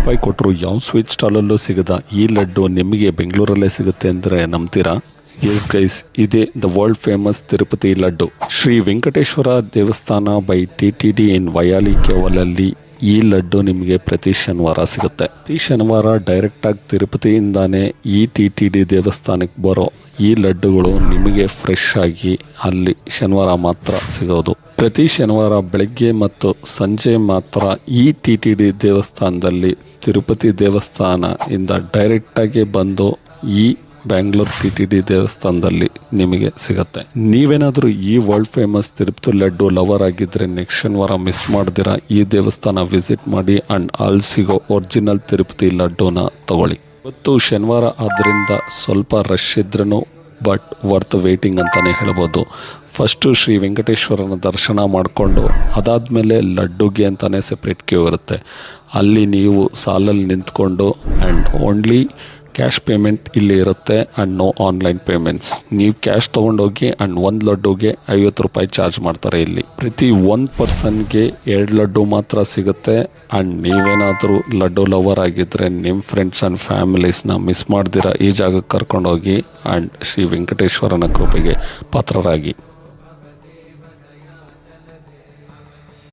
ರೂಪಾಯಿ ಕೊಟ್ಟರು ಯಾವ ಸ್ವೀಟ್ ಸ್ಟಾಲಲ್ಲೂ ಸಿಗದ ಈ ಲಡ್ಡು ನಿಮಗೆ ಬೆಂಗಳೂರಲ್ಲೇ ಸಿಗುತ್ತೆ ಅಂದರೆ ನಂಬ್ತೀರಾ? ಎಸ್ ಗೈಸ್, ಇದೇ the world famous Tirupati laddu. Shri Venkateshwara ದೇವಸ್ಥಾನ ಬೈ TTD ಇನ್ ವಯಾಲಿ ಕೇವಲಲ್ಲಿ ಈ ಲಡ್ಡು ನಿಮಗೆ ಪ್ರತಿ ಶನಿವಾರ ಸಿಗುತ್ತೆ. ಪ್ರತಿ ಶನಿವಾರ ಡೈರೆಕ್ಟಾಗಿ ತಿರುಪತಿಯಿಂದಾನೇ ಈ TTD ದೇವಸ್ಥಾನಕ್ಕೆ ಬರೋ ಈ ಲಡ್ಡುಗಳು ನಿಮಗೆ ಫ್ರೆಶ್ ಆಗಿ ಅಲ್ಲಿ ಶನಿವಾರ ಮಾತ್ರ ಸಿಗೋದು. ಪ್ರತಿ ಶನಿವಾರ ಬೆಳಗ್ಗೆ ಮತ್ತು ಸಂಜೆ ಮಾತ್ರ ಈ TTD ದೇವಸ್ಥಾನದಲ್ಲಿ ತಿರುಪತಿ ದೇವಸ್ಥಾನ ಇಂದ ಡೈರೆಕ್ಟಾಗಿ ಬಂದು ಈ ಬ್ಯಾಂಗ್ಳೂರ್ TTD ದೇವಸ್ಥಾನದಲ್ಲಿ ನಿಮಗೆ ಸಿಗುತ್ತೆ. ನೀವೇನಾದರೂ ಈ world famous Tirupati laddu lover ಆಗಿದ್ದರೆ ನೆಕ್ಸ್ಟ್ ಶನಿವಾರ ಮಿಸ್ ಮಾಡ್ದಿರಾ ಈ ದೇವಸ್ಥಾನ ವಿಸಿಟ್ ಮಾಡಿ ಆ್ಯಂಡ್ ಅಲ್ಲಿ ಸಿಗೋ ಒರಿಜಿನಲ್ ತಿರುಪತಿ ಲಡ್ಡುನ ತಗೊಳ್ಳಿ. ಇವತ್ತು ಶನಿವಾರ ಆದ್ದರಿಂದ ಸ್ವಲ್ಪ ರಶ್ ಇದ್ರೂ ಬಟ್ ವರ್ತ್ ವೇಟಿಂಗ್ ಅಂತಲೇ ಹೇಳ್ಬೋದು. ಫಸ್ಟು ಶ್ರೀ ವೆಂಕಟೇಶ್ವರನ ದರ್ಶನ ಮಾಡಿಕೊಂಡು ಅದಾದಮೇಲೆ ಲಡ್ಡುಗೆ ಅಂತಲೇ ಸಪ್ರೇಟ್ ಕ್ಯೂ ಇರುತ್ತೆ. ಅಲ್ಲಿ ನೀವು ಸಾಲಲ್ಲಿ ನಿಂತ್ಕೊಂಡು ಆ್ಯಂಡ್ ಓನ್ಲಿ ಕ್ಯಾಶ್ ಪೇಮೆಂಟ್ ಇಲ್ಲಿ ಇರುತ್ತೆ ಆ್ಯಂಡ್ ನೋ ಆನ್ಲೈನ್ ಪೇಮೆಂಟ್ಸ್. ನೀವು ಕ್ಯಾಶ್ ತೊಗೊಂಡೋಗಿ ಆ್ಯಂಡ್ ಒಂದು ಲಡ್ಡುಗೆ 50 ರೂಪಾಯಿ ಚಾರ್ಜ್ ಮಾಡ್ತಾರೆ. ಇಲ್ಲಿ ಪ್ರತಿ ಒಂದು ಪರ್ಸನ್ಗೆ 2 ಲಡ್ಡು ಮಾತ್ರ ಸಿಗುತ್ತೆ. ಆ್ಯಂಡ್ ನೀವೇನಾದರೂ ಲಡ್ಡು ಲವರ್ ಆಗಿದ್ದರೆ ನಿಮ್ಮ ಫ್ರೆಂಡ್ಸ್ ಆ್ಯಂಡ್ ಫ್ಯಾಮಿಲೀಸ್ನ ಮಿಸ್ ಮಾಡ್ದಿರ ಈ ಜಾಗಕ್ಕೆ ಕರ್ಕೊಂಡೋಗಿ ಆ್ಯಂಡ್ ಶ್ರೀ ವೆಂಕಟೇಶ್ವರನ ಕೃಪೆಗೆ ಪಾತ್ರರಾಗಿ.